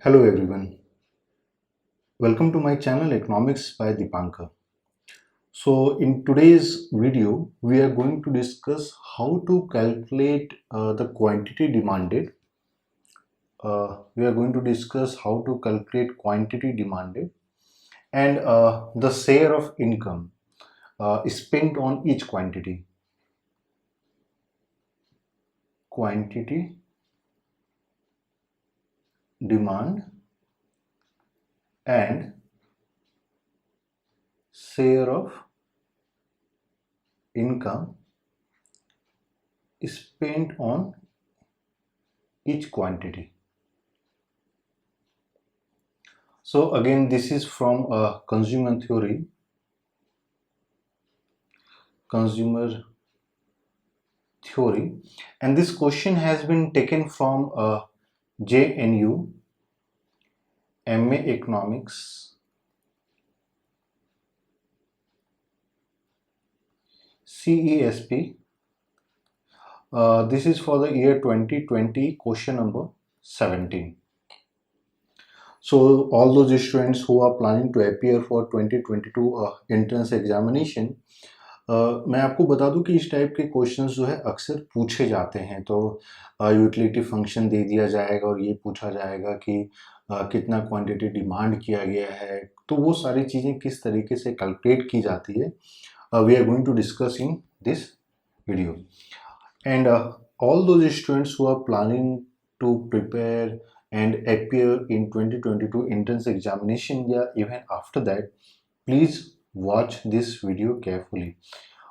Hello everyone, welcome to my channel Economics by Dipankar. So in today's video, we are going to discuss how to calculate the quantity demanded. We are going to discuss how to calculate quantity demanded and the share of income spent on each quantity. Quantity demand and share of income spent on each quantity. So again, this is from consumer theory, and this question has been taken from JNU, MA Economics, CESP. This is for the year 2020, question number 17. So all those students who are planning to appear for 2022 entrance examination, मैं आपको बता दूं कि इस type के questions जो है अक्सर पूछे जाते हैं। तो यूटिलिटी फंक्शन दे दिया जाएगा और ये पूछा जाएगा कि कितना क्वांटिटी डिमांड किया गया है, तो वो सारी चीज़ें किस तरीके से कैलकुलेट की जाती है, we are going to discuss in this video. And all those students who are planning to prepare and appear in 2022 entrance examination या even after that, please watch this video carefully.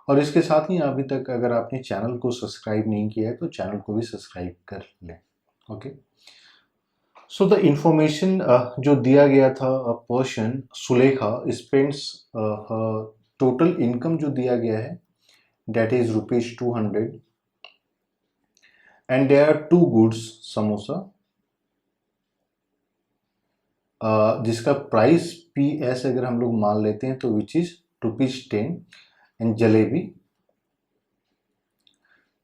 और इसके साथ ही अभी तक अगर आपने चैनल को subscribe नहीं किया है तो चैनल को भी सब्सक्राइब कर लें। ओके, सो द इंफॉर्मेशन जो दिया गया था, person Sulekha spends total income जो दिया गया है that is ₹200 and there are two goods samosa जिसका प्राइस PS अगर हम लोग मान लेते हैं तो विच इज ₹10 एंड जलेबी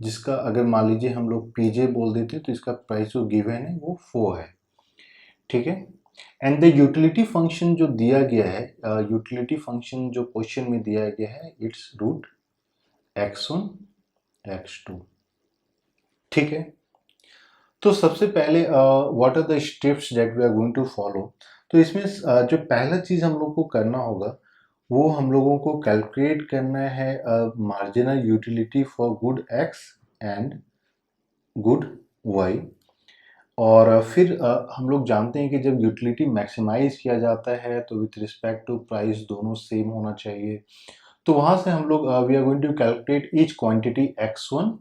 जिसका अगर मान लीजिए हम लोग PJ बोल देते हैं तो इसका प्राइस जो गिवन है वो 4 है। ठीक है, एंड द यूटिलिटी फंक्शन जो दिया गया है, यूटिलिटी फंक्शन जो क्वेश्चन में दिया गया है, इट्स रूट x1 x2। ठीक है, तो सबसे पहले what are the steps that we are going to follow. तो इसमें जो पहला चीज़ हम लोग को करना होगा वो हम लोगों को कैलकुलेट करना है marginal utility for good x and good y। और फिर हम लोग जानते हैं कि जब यूटिलिटी मैक्सिमाइज किया जाता है तो विथ रिस्पेक्ट टू प्राइस दोनों सेम होना चाहिए। तो वहाँ से हम लोग we are going to calculate each quantity x1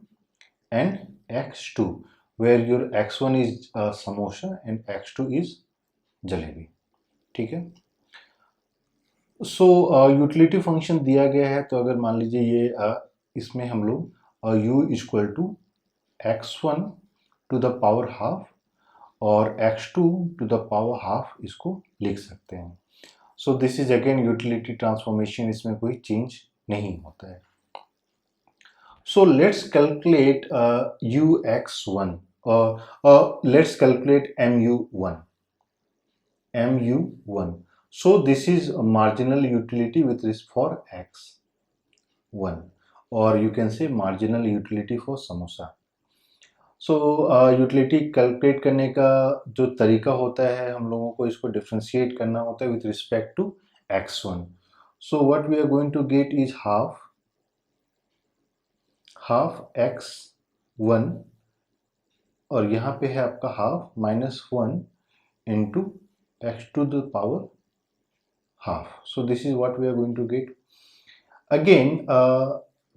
and x2 where your x1 is samosa and x2 is jalebi. ठीक है, सो यूटिलिटी फंक्शन दिया गया है, तो अगर मान लीजिए ये इसमें हम लोग u equal to x1 to the power half और x2 to the power half इसको लिख सकते हैं। सो this is again utility transformation, इसमें कोई चेंज नहीं होता है। So let's calculate ux1, let's calculate mu1. So this is a marginal utility with risk for x1, or you can say marginal utility for samosa. So utility calculate करने का जो तरीका होता है, हम लोगों को इसको differentiate करना होता है with respect to x1. So what we are going to get is half x1 और यहाँ पे है आपका half -1 into x to the power half. So this is what we are going to get again.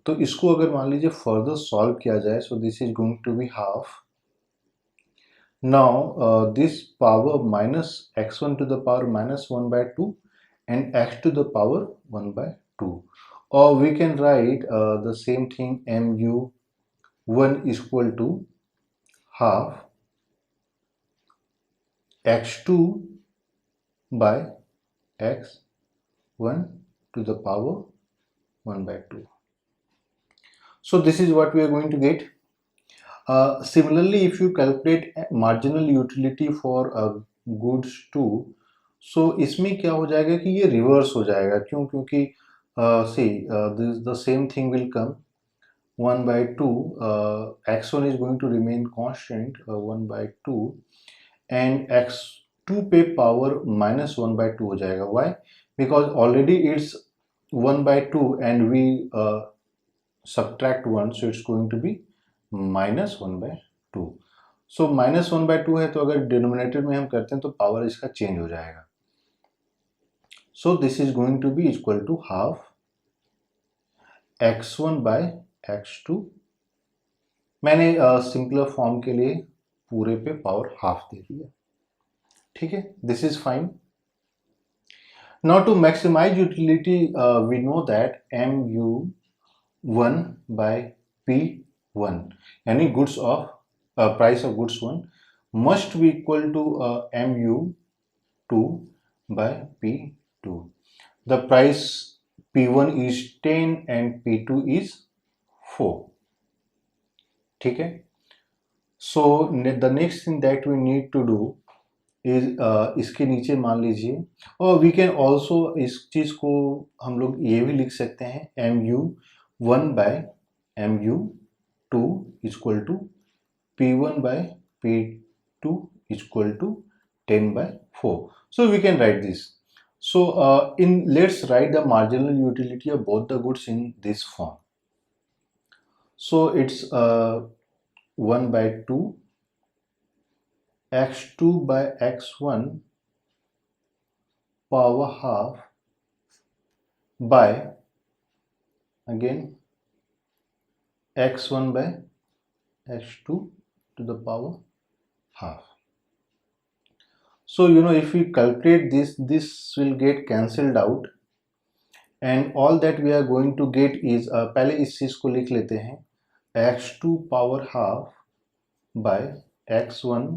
तो इसको अगर मान लीजिए फर्दर सॉल्व किया जाए, so this is going to be half. Now this power minus x1 to the power -1/2 and x to the power 1/2, or we can write the same thing, mu1 is equal to half x2 by x1 to the power 1/2. So this is what we are going to get. Similarly, if you calculate marginal utility for goods two, so इसमें क्या हो जाएगा कि ये reverse हो जाएगा, क्यों? क्योंकि see this the same thing will come 1 by 2, x1 is going to remain constant 1 by 2 and x2 पे power -1 by 2 हो जाएगा. Why? Because already it's 1 by 2 and we subtract 1, so it's going to be -1 by 2. So -1 by 2 है, तो अगर denominator में हम करते हैं तो पावर इसका चेंज हो जाएगा. So this is going to be equal to half x1 by x2. मैंने सिंपलर फॉर्म के लिए पूरे पे पावर हाफ दे दिया. ठीक है, this is fine. Now to maximize utility we know that mu1 by p1 यानी goods of price of goods 1 must be equal to mu2 by p2. The price p1 is 10 and p2 is 4. ठीक है. So the next thing that we need to do is इसके नीचे मान लीजिए, और we can also इस चीज को हम लोग ये भी लिख सकते हैं mu1 by mu2 equal to p1 by p2 equal to 10 by 4. So we can write this. So let's write the marginal utility of both the goods in this form. So it's 1 by 2 x2 by x1 power half by again x1 by x2 to the power half. So if we calculate this will get cancelled out and all that we are going to get is पहले इस चीज को लिख लेते हैं x2 power half by x1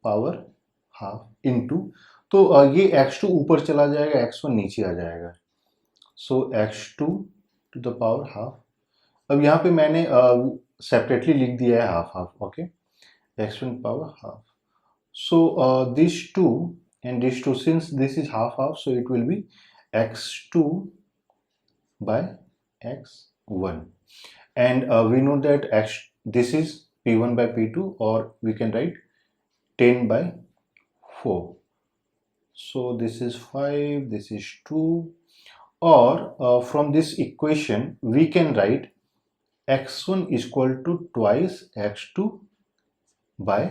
power half into, तो ये x2 ऊपर चला जाएगा, x1 नीचे आ जाएगा. So x2 to the power half. अब यहाँ पे मैंने सेपरेटली लिख दिया है half half. Okay, x1 power half. So these two and these two, since this is half half, so it will be x2 by x1, and we know that this is p1 by p2, or we can write 10 by 4. So this is 5, this is 2, or from this equation we can write x1 is equal to twice x2 by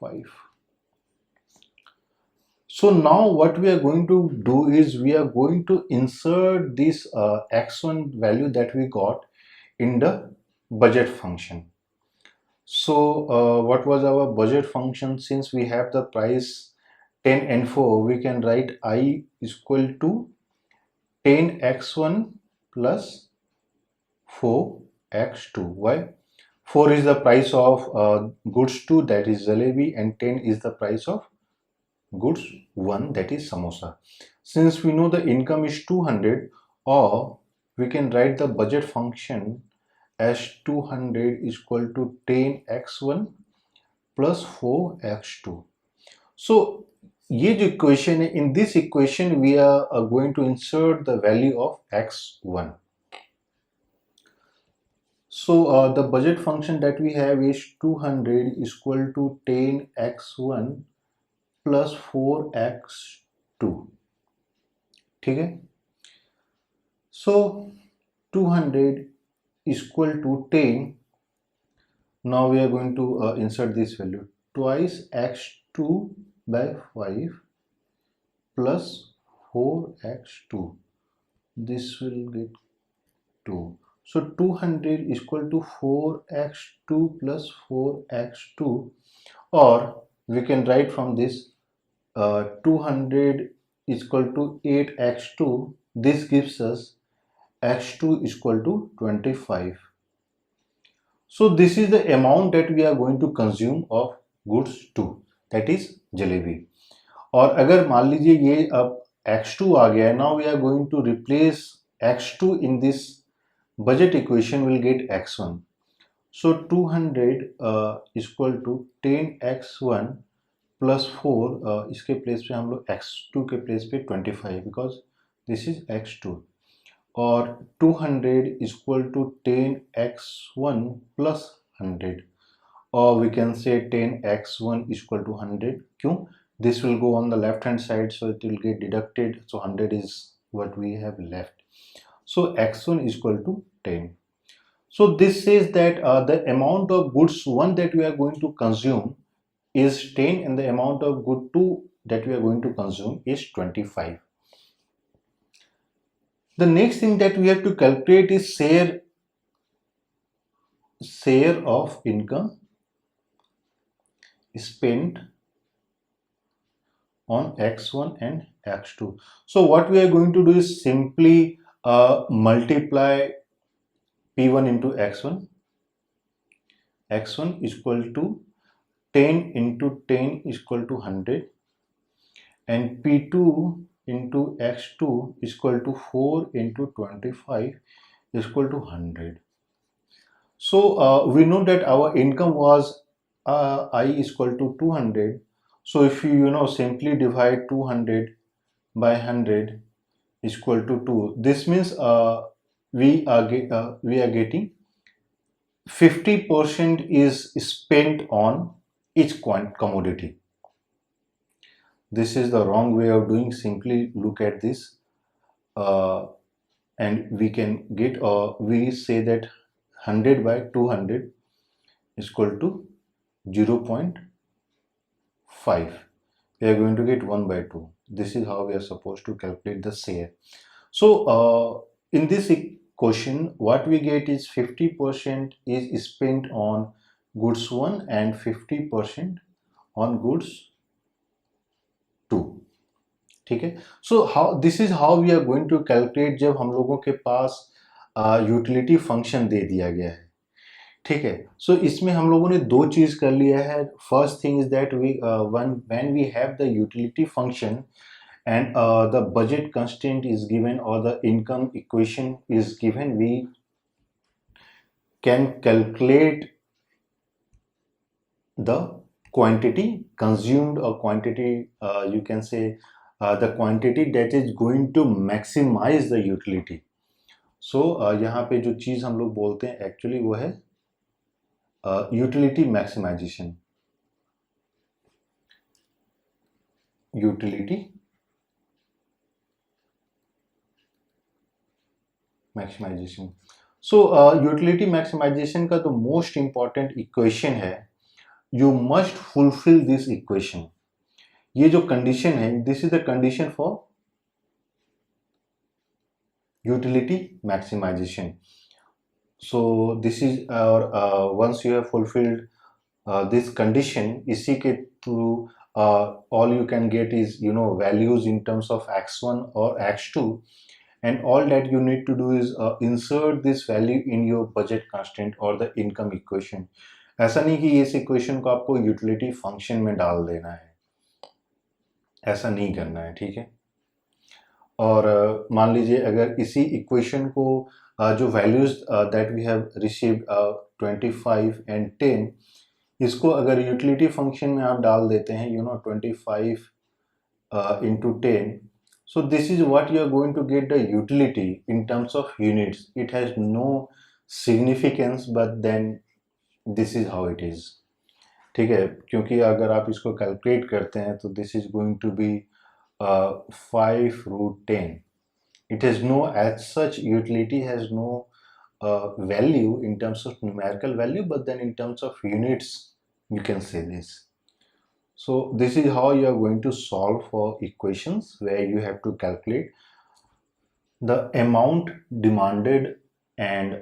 5. So now what we are going to do is we are going to insert this x1 value that we got in the budget function. So what was our budget function? Since we have the price 10 and 4, we can write I is equal to 10x1 plus 4x2. Why? 4 is the price of goods 2, that is jalebi, and 10 is the price of goods 1, that is samosa. Since we know the income is 200, or we can write the budget function as 200 is equal to 10x1 plus 4x2. So ये जो equation है, in this equation we are going to insert the value of x1. So the budget function that we have is 200 is equal to 10x1 plus 4x2. ठीक है. So 200 is equal to 10. Now we are going to insert this value twice x2 by 5 plus 4x2. This will get 2. So 200 is equal to 4x2 plus 4x2, or we can write from this 200 is equal to 8x2. This gives us x2 is equal to 25. So this is the amount that we are going to consume of goods 2, that is jalebi. और अगर मान लीजिए ये अब x2 आ गया है, now we are going to replace x2 in this budget equation, will get x1. So 200 is equal to 10x1 +4 इसके place पे हम लोग x2 के प्लेस पे 25 बिकॉज दिस इज x2 और 200 is equal to 10x1 plus 100 or we can say 10x1 is equal to 100. क्यों? This will go on the left hand side, so it will get deducted, so 100 is what we have left. So x1 is equal to 10. So this says that the amount of goods 1 that we are going to consume is 10 and the amount of good 2 that we are going to consume is 25. The next thing that we have to calculate is share of income spent on x1 and x2. So what we are going to do is simply multiply p1 into x1 is equal to 10 into 10 is equal to 100 and p2 into x2 is equal to 4 into 25 is equal to 100. So we know that our income was I is equal to 200. So if you simply divide 200 by 100 is equal to 2, this means we are getting 50% is spent on each commodity. This is the wrong way of doing. Simply look at this and we can get we say that 100 by 200 is equal to 0.5. We are going to get 1 by 2. This is how we are supposed to calculate the share. So in this equation what we get is 50% is spent on goods 1 and 50% on goods 2. ठीक है. So this is how we are going to calculate जब हम लोगों के पास utility function दे दिया गया है. ठीक है. सो इसमें हम लोगों ने दो चीज कर लिया है. First thing is that when we have the utility function and the budget constraint is given or the income equation is given, we can calculate the quantity consumed or quantity you can say the quantity that is going to maximize the utility. So यहाँ पे जो चीज हम लोग बोलते हैं actually वो है utility maximization. Utility maximization. So utility maximization का तो most important equation है. You must fulfill this equation. ये जो condition है, this is the condition for utility maximization. So this is our once you have fulfilled this condition, इसी के through all you can get is values in terms of x1 or x2, and all that you need to do is insert this value in your budget constraint or the income equation. ऐसा नहीं कि इस equation को आपको utility function में डाल देना है, ऐसा नहीं करना है. ठीक है. और मान लीजिए अगर इसी equation को जो values that we have received 25 and 10, इसको अगर utility function में आप डाल देते हैं 25 into 10, so this is what you are going to get the utility in terms of units. It has no significance, but then this is how it is. ठीक है. क्योंकि अगर आप इसको calculate करते हैं तो this is going to be 5 root 10. It has no, as such, utility has no value in terms of numerical value, but then in terms of units you can say this. So this is how you are going to solve for equations where you have to calculate the amount demanded and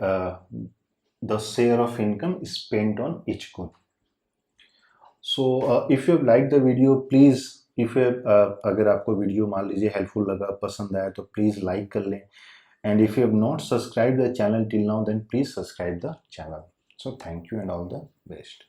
the share of income spent on each good. So if you have liked the video, please, if you have अगर आपको video मान लीजिए helpful लगा, पसंद आया तो please like कर लें. And if you have not subscribed the channel till now, then please subscribe the channel. So thank you and all the best.